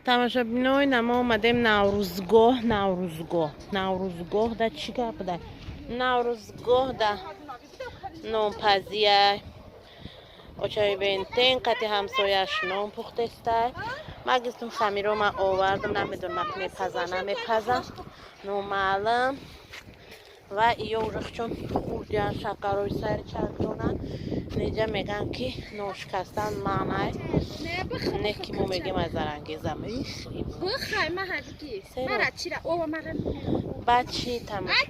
تماشابینای ما اومدیم نوروزگاه در چی گپ ده نوروزگاه در نومپزیه اوچای بینتین قطی همسایش نوم پخته است مگستون خمیرو ما آوردم نمیدونم میپزن نو معلم و ایو رخچون خوردیان شکروی سر چردونن نیجا میگن که نوشکستن معنی نه که مو میگیم از زرنگیزم بخیر من هدیگی مرا چیره او مرا بچی تماشا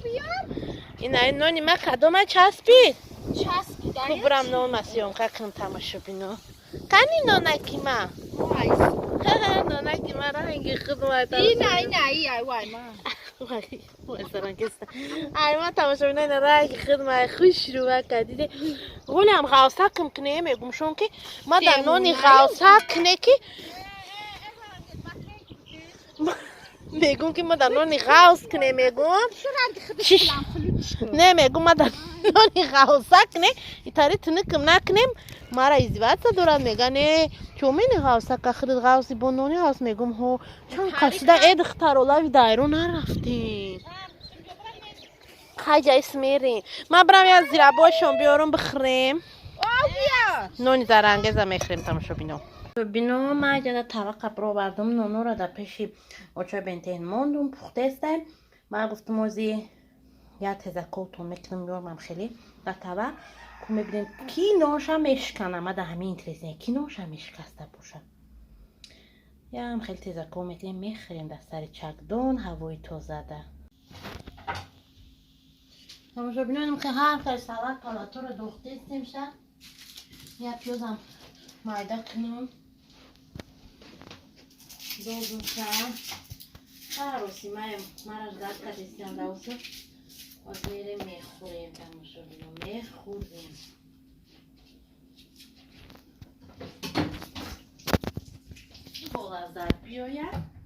بینو این نونی ما کدوم چسبید خوب برم نون مسیون که کن تماشا بینو کنی نونکی ما نونکی ما را هنگی خدمت این ای وای ما ما تماشا بینو این رای خدمت خوش رو کدیده ولی هم غوصه کم کنه میگم شون که ما در نونی غوصه کنه که میگم که ما در نونی غوص کنه میگم نه میگم ما در نونی غوصه کنه ایتاری تنکم نکنیم ما را ازیوات دارن میگن نه چومینی غوصه که خرید غوصی با نونی غوص میگم ها چون کشیده اید اختارولاوی دایرو نرفتیم خیلی جایس میرین ما برم یا زیرا باشم بیارم بخریم نونی زرنگیزه میخریم تماشا بینو ما جدا طبقه برو بردم نونو را در پیشی اوچای بینتین موندم پخته است ما گفتم موزی یا تزکوتون میکنم بیارم خیلی در طبق که میبینیم کی نوشا میشکنه ما در همین تریزه کی نوشا میشکسته باشه یا هم خیلی تزکو میکنیم میخریم در سر چکدون هوای تازه ده تماشا بینو که هر کار سلات پالاتو رو دوخته استیم یا پیوزم مایده کنیم دوزم شم خروسی مرا زد کدیستیم دوزم از میریم میخوریم تماشا بینو میخوریم بول از در بیاید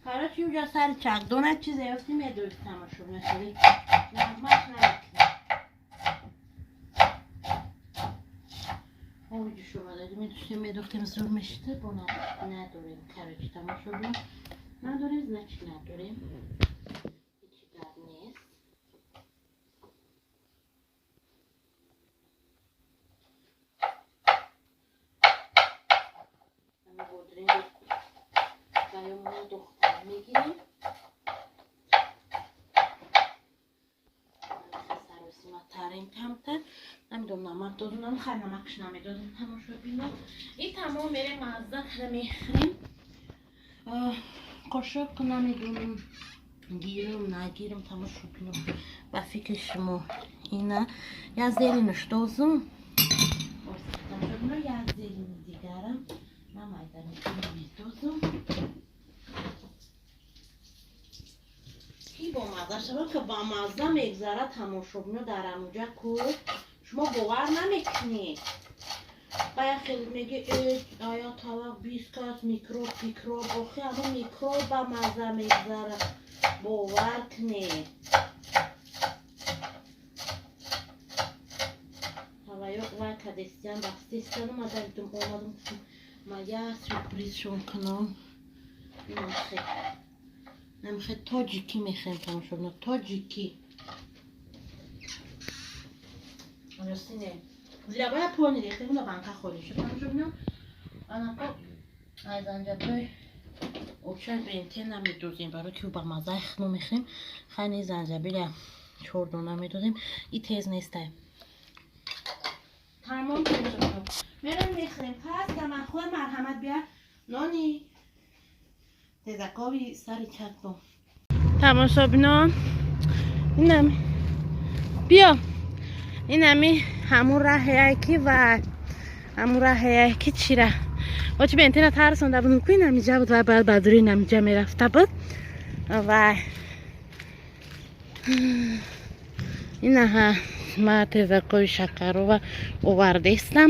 کارا چی اونجا سر چک دونه چیز یافتی میدوید تماشا بینو خیلی نمش نمیکنیم اوجی شما دادیم میدوشتیم میدوختیم زور میشته بنا نداریم کارچی تماشا بینو نداریم زنچی نداریم هیچی در نیست همه بودرین گایمون دختر میگیریم سروسی ما ترین کمتر نمیدونم نمک دادونم خیلی نمکش نمیدادیم تماشا بینو این تمام میریم مزده میخریم قاشق نمیدونم گیرم نگیرم تماشا بینو با فکر شما اینه یا زیرینش دوزم تماشا بینو یا زیرین دیگرم نمیدونم میدوزم کی با مزه شما که با مزه میگذاره تماشا بینو در اموجه کود شما باور نمیکنید باید خیلی میگه آیا طبق 20 کاس میکروب آخه اما میکروب با مزه میگذاره باور کنید هوایق و کدستیان بستیستان اومدم ما یه سورپریز شون کنم نمیخواه تاجیکی میخوایم تماشا بینو تاجیکی راستینه زیرا باید پول ریخته اون بانکا خوری شد تماشا بینو آنها از زنجبیل اوچای بینتین نمیدوزیم برای که با مزه خنو میخوایم خیلی زنجبیل چوردون نمیدوزیم این تیز نیسته تمام کنیم میرم میخوایم پس که من خود مرحمت بیا نانی تزکاوی سری چکدون تماشا بینو اینم بیا اینمی همون راه کی و همون راه کی چیره وقتی به اینترنت هرسونده بودم که اینمیجا بود و بعد بدروی اینمیجا میرفته بود و اینه ها ما تزکوی شکر رو آورده استم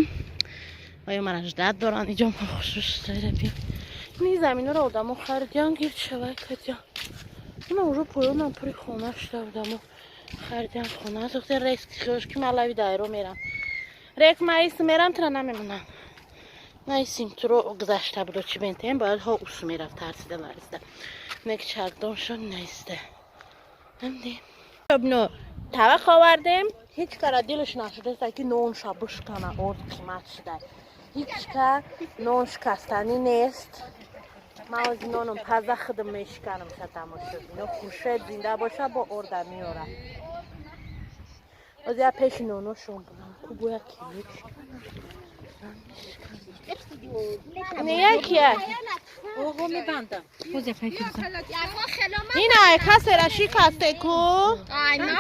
و یا من اجداد دارن اینجا ما خوشش داره بیا این زمین رو آدم خریدیان گیر شوی کدیان این اونجا پایان پری خونش دادم خریدم خونه از وقت ریس کشش که مالوی دایرو میرم ریک مایس میرم ترا نمیمونم نایسیم تو رو گذشته بود و چی بینتیم باید ها اوسو میرفت ترسیده نرسده نک چردم شد نیسته همدیم بینو طبق آوردیم هیچ کار دیلش نشده است که نون شابوش کنه ارد قیمت شده هیچ کار نون شکستنی نیست ما از نونم پزه خودم میشکنم شدم اینو خوشه زنده باشه با ارده میاره از یا پیش نونو شون بودم که بویا کلیک نه یکیه اوه میبندم خوزه فکر اینه کسی را شکسته کو آی نه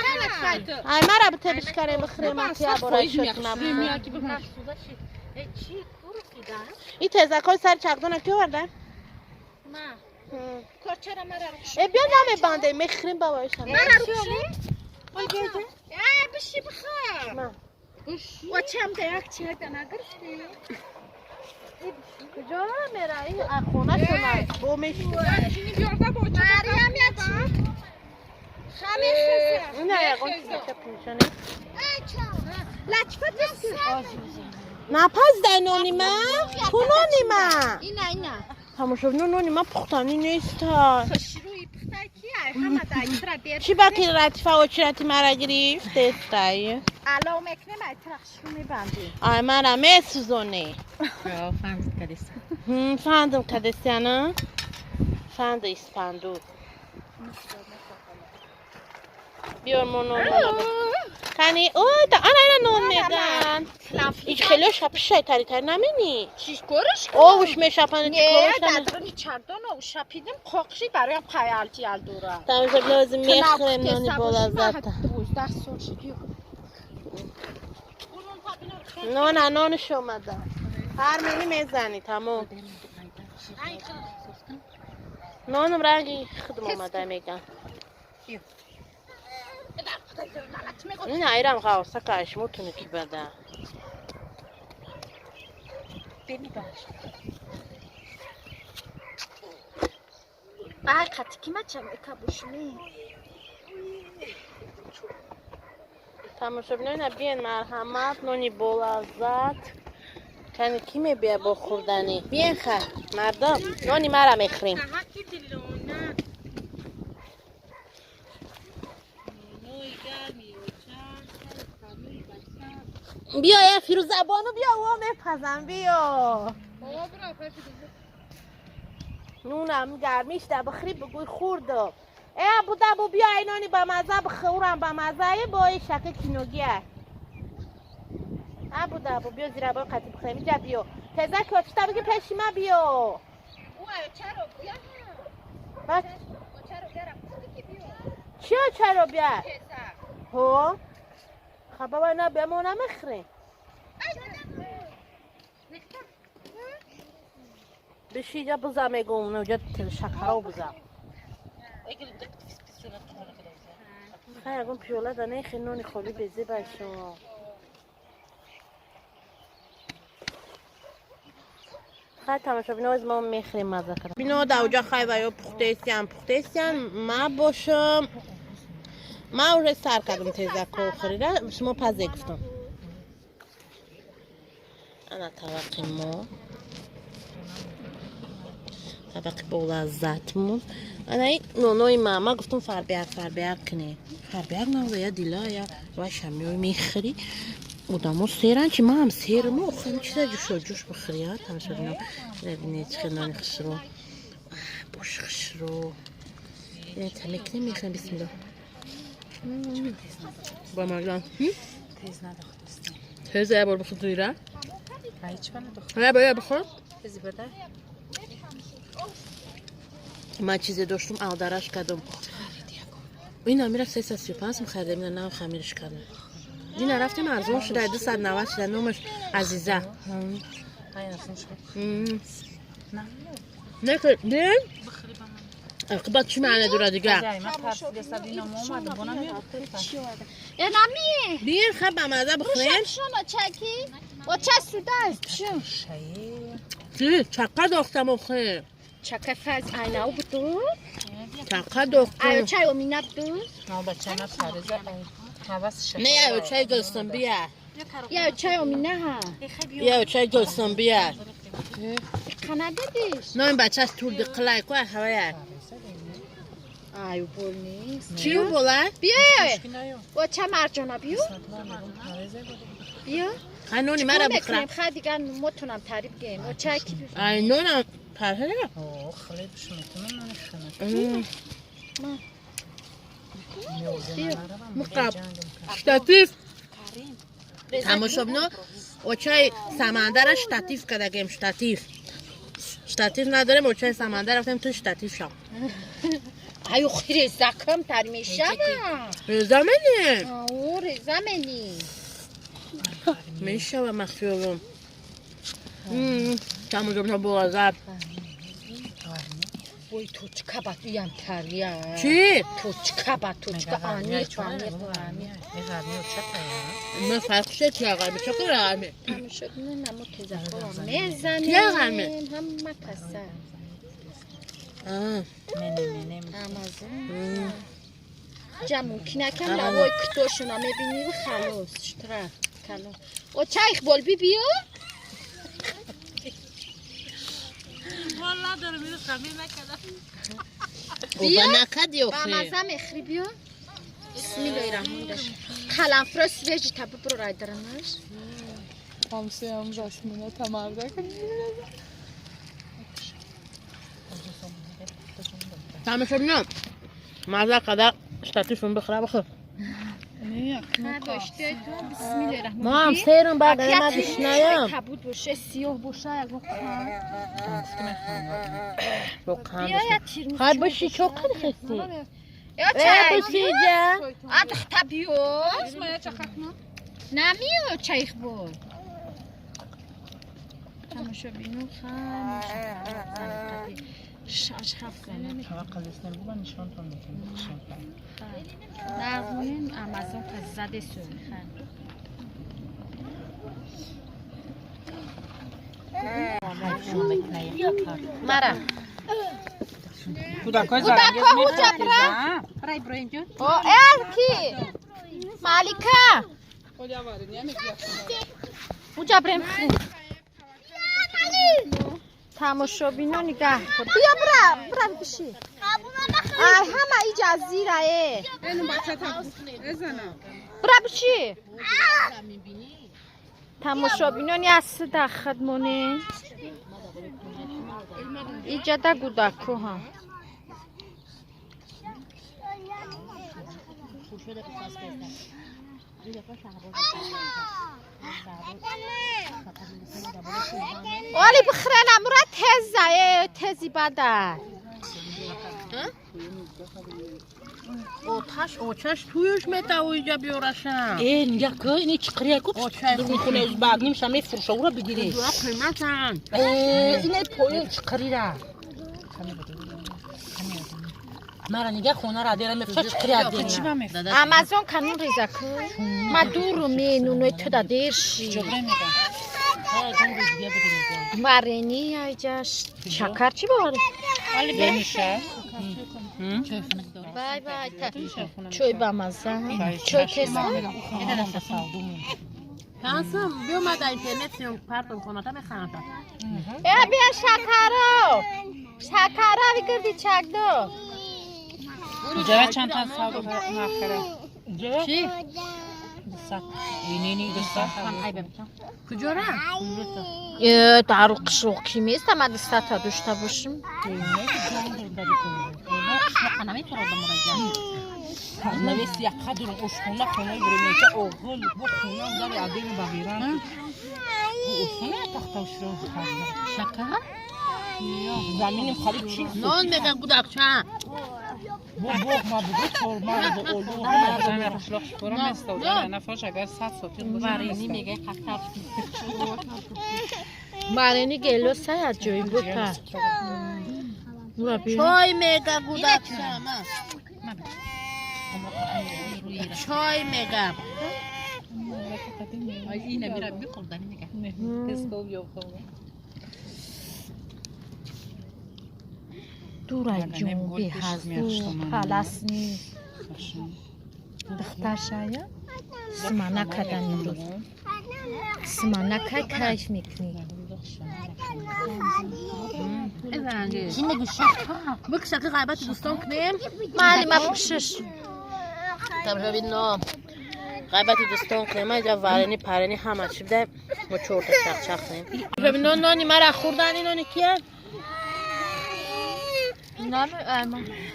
ای مرا بته بشکره بخریمتی برای شد نبود این تزکای سر چقدونه که ورده؟ ما کارچرا مرا ای بیا نمیبنده میخریم بابایشم مرا روشی؟ بشی بخواه و چم دیگه چه نگرفتی؟ کجا میره این خونه شما بو میشی مریم یکی خمیش نه یقون چه پوشنه لطفت بسی نپاز در نونی من تو نونی من اینه همون شد نونی من پختانی نیست ها خشروی پختای کیه همه دایی ترا بیر چی باکی رتیفه و چی رتی مرا گریفت دستایی علاو مکنه مای ترا خشرو میبندی آی مرا میسوزونی فهمت کدیسا فهمدم کدیسیانا فهمد اسپندو بیار منون کنی اوه تا آن اینا نون میدن هیچ خیلی شپشه تری نمینی چیش گرش اوش میشپنه چی نه کارش دادرونی چردان و شپیدم قاقشی برایم قیالتی الدورا تمیشه لازم میخوریم نونی بالا زد 12 سال شدی نه نونش اومده هر مینی میزنی تمام نونم رنگی خودم اومده میگم این ایرم خواسته کاش موتونه کی بده بینی باش آه قطعی ما چم اکابوشمی تماشا بینه بیان مرحمت نونی بالا زد کنی کی میبیه با خوردنی بیان خیر مردم نونی مرا میخریم بیا یا فیروز زبانو بیا و میپزم بیا نونم گرمیش ده بخری بگوی خوردو ای ابو دبو بیا اینانی با مزه بخورم با مزه با این شکل کینوگیه ابو دبو بیا زیر با قطی بخورم اینجا بیا تزه که چطور بگی پیشی ما بیا چرا بیا ها خب بابا اینا بیا ما نمیخریم بشی اینجا بزم میگم اونجا شکرها بزم خیلی اگه پیوله دانه خیلی نونی خولی بزی باشم خیلی تماشا بینو از ما میخریم مزه کنم بینو در اوجا خیلی ویا پختیستیم ما باشم ما اون سر کردم تیزه که خریده شما پزه گفتم انا طبق ما طبق با لذتمون انا این نونوی ماما گفتم فربیق کنی فربیق نوزه یا دیلا یا و شمیوی میخری بودم سیرن چی ما هم سیرمو خیلی چیزا جوش بخوری ها تماشا بینم ببینید خیلی نانی خشرو بوش خشرو تمیک نمیخوام بسم الله با مردان تیز نداختستیم تیزه بار بخور دویره هیچ من نداخت نه باید بخور تیزی بده من چیزی داشتم آدرش کردم این میره 335 میخریدم اینا نه خمیرش کردم دینا رفتیم ارزون شده 290 شده نومش عزیزه های نفسون شد نه دین عقبت چی معنی داره دیگه من ترسیده سبینا اومدم بنا میاد یا نمی دین خب بمزه بخوریم شما چکی و چه سوده است شو شایی چی؟ چقدر داختم آخه چکه فز اینه او بودو چقدر دختر ایو چای و مینب دو نه بچه نه پرزه حواسش نه یا چای گلستان بیار یا چای و مینه ها یا چای گلستان بیار خنده دیش نه این بچه از طول دقلای که هوایه ایو بول نیست چیو بوله؟ بیا و چه مرجانا بیو بیا نونی مرا بکرم بخرم خیلی دیگر متونم تعریف گیم و چای کی بیو ای نونم پرهه اوه خیلی بشونه نونشونه مقرب شتاتیف تماشا بینو اوچای سمندر شتاتیف کدگیم شتاتیف نداریم اوچای سمندر رفتیم تو شتاتیف شام ایو خیلی زکم ترمیشم زمینی او زمینی میشه و مخفیولم تماشا بینو بوازد وای تو چکا با بیام تریا چی؟ تو چکا با تو چکا آنی فانی من فرق شد چه قرمه چه قرمه همه شد نه نمو تزکا میزنیم چه قرمه؟ هم مکسه آمازون جمعون کی نکم لوای کتوشونا میبینی و خلاص شتره خلاص و چایخ بول بی بیو والله داره میره خمیر نکردم بیا نکدی با مزم اخری بیو بسم الله الرحمن الرحیم قلم فرست ویجی تابو برو رای درنش همسه هم رسمونه تمرده کنیم تماشا بینو مزه قدر شتاتیفون بخوره بخور نداشته تو بسم الله الرحمن ما هم سیرم بعد من دشنایم کبود باشه سیاه باشه اگه بخور بیا یا تیر خواهد باشی چوک کنی خستی یا ای چای باشی جا آدخ تبیو نمیو چایخ بود تماشا بینو خاموش شاش خفنه توقع دستم بگم نشان تو میکنم نشان نغمونین آمازون تا زده سوی خان مرا کودکای کودکا زرنگیز او میخواد جبرا برای ابراهیم جون او کی مالکا او جبرا خیر تماشا بینو نگاه کن بیا برا بشی همه ای جزیره برا بشی تماشا بینو نیست دخد مونه اینجا دا گودکو ها ولی بخرن امورا تزه تزی بده اوچش تویش میتا و اینجا بیارشم این یکه اینی چقریه گفت میخونه از بعد نمیشم میفروشه او را بگیری دو قیمتن اینه پایین چقریه مرا نگه خونه را دیرم میفروشه چقریه دیرم آمازون کنون ریزه کن ما دورو مینونوی تو دا دیرشی جبره میگم مرینی ایجاش شکر چی باره؟ نمیشه بای بای چوی با مزه چوی کسا پنسم بیومد اینترنت سیم پرتم کنه تا میخوام بیا شکرو شکرو بگردی چک دو اینجا چند تا ساعت نخره چی؟ اینی دوستا کجا را؟ در قشوق کیمیست اما دستا تا داشته باشم نویس یک قدر اشخونه خونه برمیشه اوغل بو خونه داری عدیم بغیران اشخونه تختوش رو شکر؟ زمینیم خالی چی؟ نان میگن گودکچه بو ما بگو چورما بو اولو همه رشلاخ شکورم استودن نفرش اگر 100 ساتی مرینی میگه خطر مرینی گلو ساید جوی بوتا چای میگه گودکچه چای میگم اینه میرم میخوردن میگه اسکو بیو خواه دورای جنبی هزو خلاص نی دختر شاید سمانه کدن امروز سمانه که کش میکنی این بگو شکل غیبت دوستان کنیم معلمه بکشش تماشا بینم غیبت دوستان کنیم اینجا ورنی پرنی همه چی بده ما چورت چخ کنیم ببینم نانی مرا خوردن این نانی کیه؟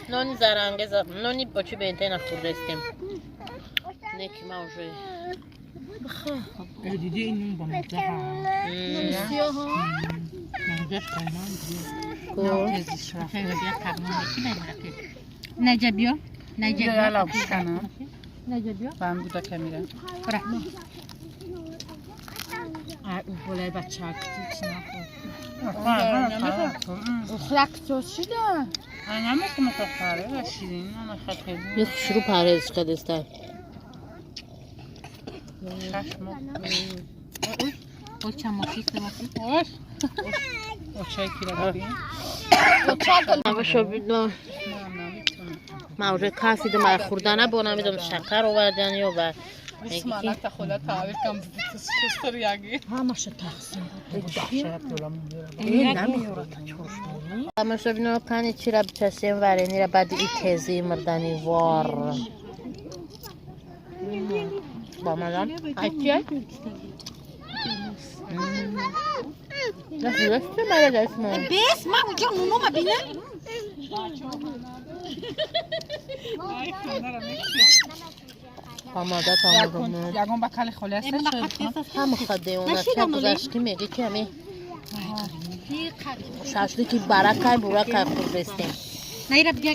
نانی زرنگز نانی با چی بینته نخورده استیم نکی موجه دیدی این نون با مزه ها سیاه ها مزه قیمان کو نجبیو نجبیو یالا بشکنم نجبیو ben burada kamera bırakma او بلای بچه ها کتی اخلاق توشی ده annem nasıl mutfakları ve şirin ama xatırlı یه شروع پرهیز کرده است şaşma o çamaşır temaki hoş o çay kiralı تماشا بینم موجه کافی دو مرا خوردنه با نمیدونم شکر آوردن یا و Bismillah ta khola tavir kam tustur yagi همشه تقسیم این نمیوره تا چوشمونی تماشا بینم پنی چی را بچسیم ورنی را بعد ای تزی مردنی وار با مدام اکیه نه خیلسته مرا دستمون بس ما اونجا نونو مبینه آماده تمام یگان بکل خلاص هم خده اونا چه گذشتی میگی که همی شاشلی برکای برکای خود رستیم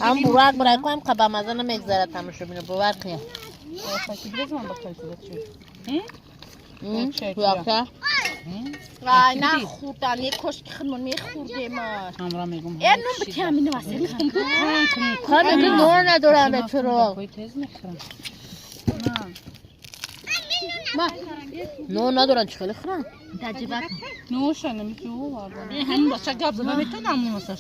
هم برک کنیم که با مزه نمیگذاره تماشا بینه باور کنیم وای نه خوردن یک کشک خمون میخورده ما امرا میگم نون به تامین واسه کار میگه نور ندارم چرا نور ندارن چه خیلی خورن تجربه نوش نمیتونم هم باشه گاب زدن میتونم واسه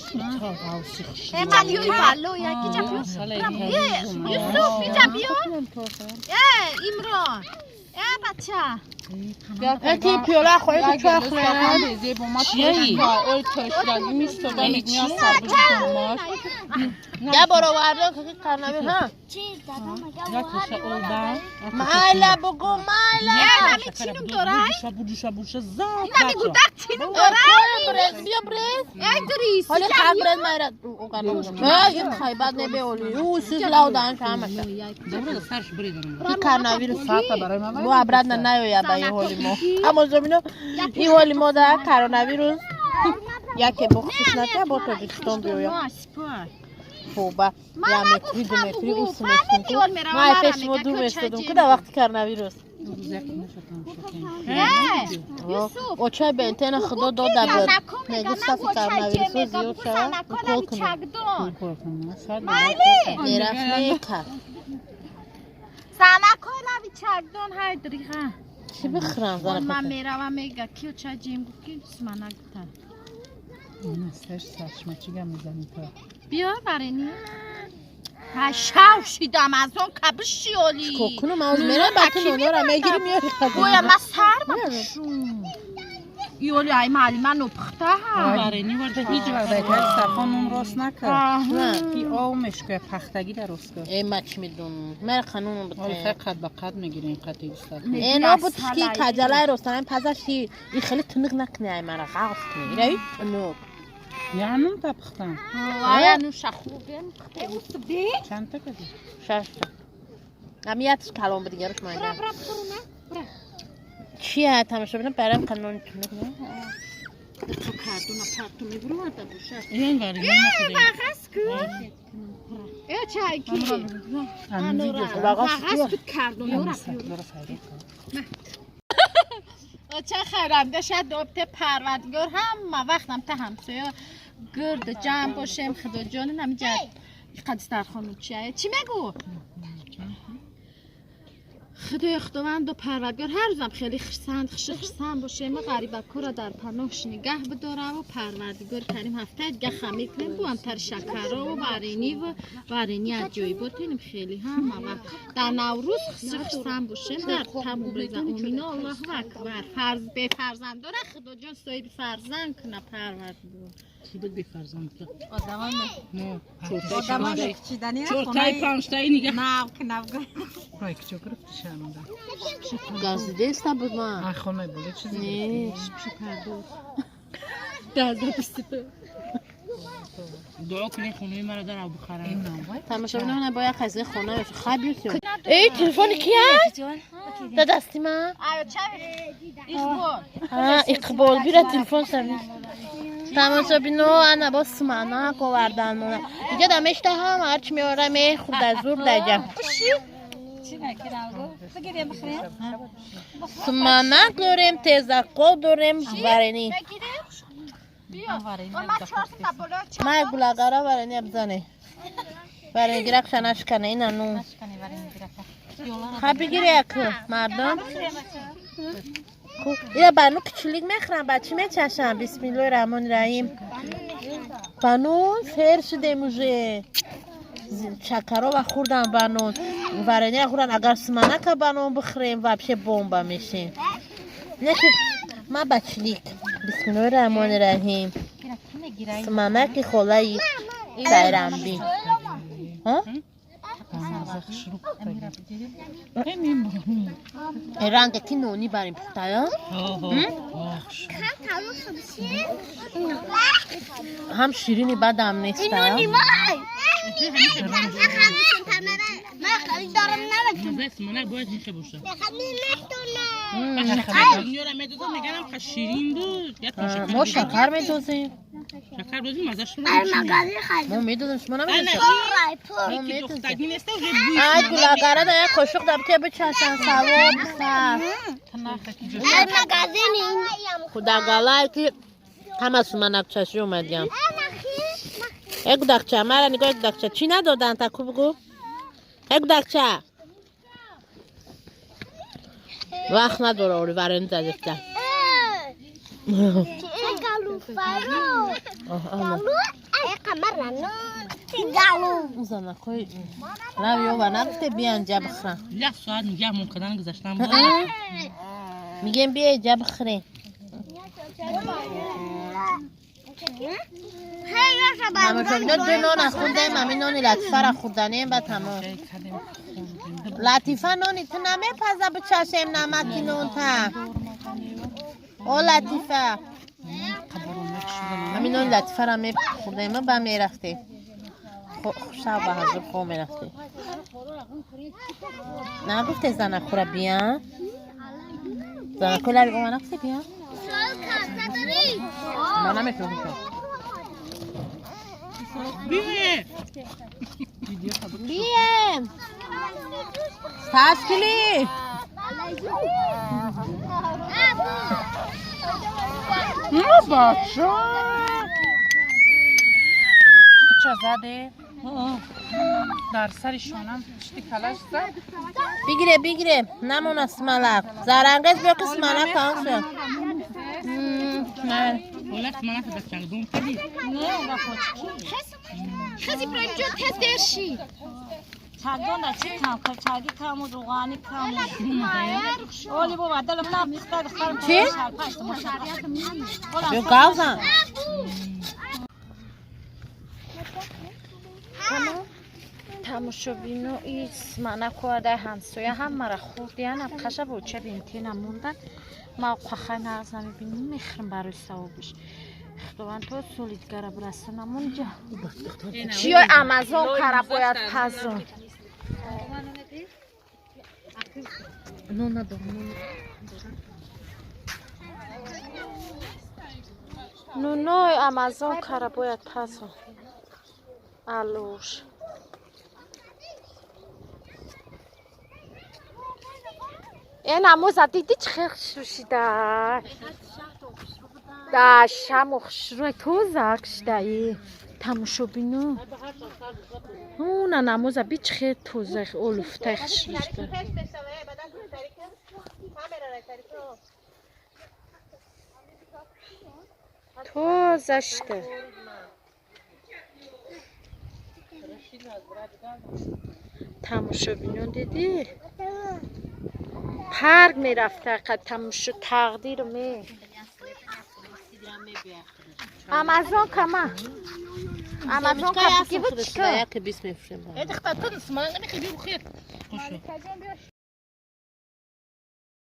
من یوی بالو یکی جابیو یوسف بیجابیو ایمران بچه اتی پیولا خوری تو چه خورن چیه ای؟ اول تشکیلی میستوده میگم سربوش کنماش یا برو وردن که کرنبی ها یا تشه اولدن مایلا بگو مایلا نمی چینم دارای؟ بوشه زاد نمی گودک چینم دارای؟ بیا برز ای دریس حالی خیلی برز مایرد این خیبت نبی اولی او سیز لاودن که همه دوباره سرش بریدم این کرنبی رو ساعت برای ما مو عبرت ننیویا با این حالی مو اما زمینو این حالی مو در کرنبی یکی بخشش نکه با تو جستان بیویا خوبه یا متری دو متری او سمستون تو ما پیش ما دو مستدون که در وقتی کرنویروس او چای بنتین خدا داد دبر نگو صفی کرنویروس رو زیاد شد کل کنم میرفت نیکر سمک کنم چگدون های دریخه چی بخرم من زنه میروم میگه کیو چای جیم گوکی سمنک تن این استش سرشمه چی گم میزنی تو بیا برینی شیدم از اون کبش شیالی کوکنو موز میرم بطه نونو را میگیری میاری خدایی گویا ما سر بپشون یولی های معلمه نپخته هم برینی ورده هیچ وقت که سرخان اون راست نکرد ای آو مشکه پختگی در راست کرد ای مچ میدون مر قانون حالا بته قد به قد میگیره این قطعی استاد اینا بود که کجلای رستم پزشی این خیلی تنق نکنه ای مرا غاص کنی رای نو یعنی تپختن وای نو شخوبه چند تا کدی 6 تا امیتش کلام دیگه روش ماندم چیه تماشا ببینم برام قانون تنق نه تو کردون اپارتو میبرو تا بوشه این گاری نمیخواد بغاس کن ای چای کی بغاس کردون رو چه خیرم شاید دوبته پروردگار هم وقتم تا همسایه گرد جمع باشم خدا جان نمیجد قد استرخانو چیه چی میگو خداوند و پروردگار هر روزم خیلی خرسند باشه ما غریبک را در پناهش نگه بداره و پروردگار کریم هفته دیگه خمیر کنیم بو هم تر شکرها و ورینی از جایی باتینیم خیلی هم و در نوروز خرسند باشیم در تموم روز امینه الله اکبر به فرزند داره خدا جان صاحب فرزند کنه پروردگار کی بود بی فرزند که آدمان نه آدمان چیدنی چورتای پانشتای نگه نه کنم رای که چو گرفت شانونده گازیده است بود ما آی خونه بوده چیزی نیست دعا کنی خونه مرا در ابو خرم تماشا ببینم باید قضیه خونه خیلی بیاد ای تلفن کیه ده دستی من اقبال بیره تلفن سمی تماشا بینو انا با سمانه کوردن مونه دیگه دمشته هم هرچی میارم خود از زور دگم سمانه داریم تزاقو داریم ورنی ما گلاگارا ورنی ابزانه ورنی گرک شنش کنه این انو خب بگیری اکو مردم اینا بانو کچولیک میخرم بچه میچشم بسم الله الرحمن الرحیم بانو فر شده موجه چکرها و خوردن بانو ورنی خوردن اگر سمانه که بانو بخریم وابشه بومبا میشین نشه ما بچلیک بسم الله الرحمن الرحیم سمانه که خولایی سایرم بی ها؟ رنگ که نونی بریم پختایا هم شیرینی بدم نیست نونی سمانه باید میشه باشه شیرین بود ما شکر میدوزیم شکر بازی مزش رو ما میدوزیم شما نمیدوزیم ما میدوزیم آی گلاگره ده یک قشق در که بچشن سواب سر خدا گلای که همه سمنک چشی اومدیم یک دکچه مرا نگاه یک دکچه چی ندادن تکو بگو یک دکچه وقت نداره اوری ورن زدفته زنه خوی رویو و نگفته بیان جا بخرن یه ساعت میگه ممکنن گذاشتم بود میگم بیا جا بخرین همه شبیده دو نان خوردیم همین نانی لطیفه را خوردنیم و تمام لطیفه نانی تو نمیپزه بچشم نمکی نون تا او لطیفه همین نانی لطیفه را میخوردیم و میرفتیم شب به حضور خواه میرفتیم نگفته زنک را بیان زنک را بیان نگفته بیان ما نمیتونیم بیه بیم تشکیلی نه بچه چه زده؟ در سر شانم پشتی کلش زد بگیره نمون اسمالک زرنگز بیا که اسمالک تمام شد نه ولات ما بس دوم کدی نه خزی برای جون تست درشی چاگان چی کام کار چاگی کام و روغانی کام اولی بابا دلم نمیخواد خرم چی؟ بیا گازم تماشا بینو این سمنه کرده همسایه هم مرا خوردین هم خشه بود چه بینتی نموندن ما قخه نغز نمیبینیم میخرم برای سوابش خداوند تو سولیدگره برسنمون جا چیای امازون کاره باید پزون نو ندارم نونای امازون کاره باید پزون الوش این اموزه دیدی چه خیلی شوشی در شم و خشروی تو زکش دایی تماشا بینو اون نماز بیچ خیلی توزه اولفته خشیشته توزشته تماشا بینو دیدی پرگ میرفته قد تماشا تقدیر می Amazon kama. Amazon kapı gibi çıkıyor. که 20 میفروشیم. ادخ تا تنس ما نمیخوای بخیر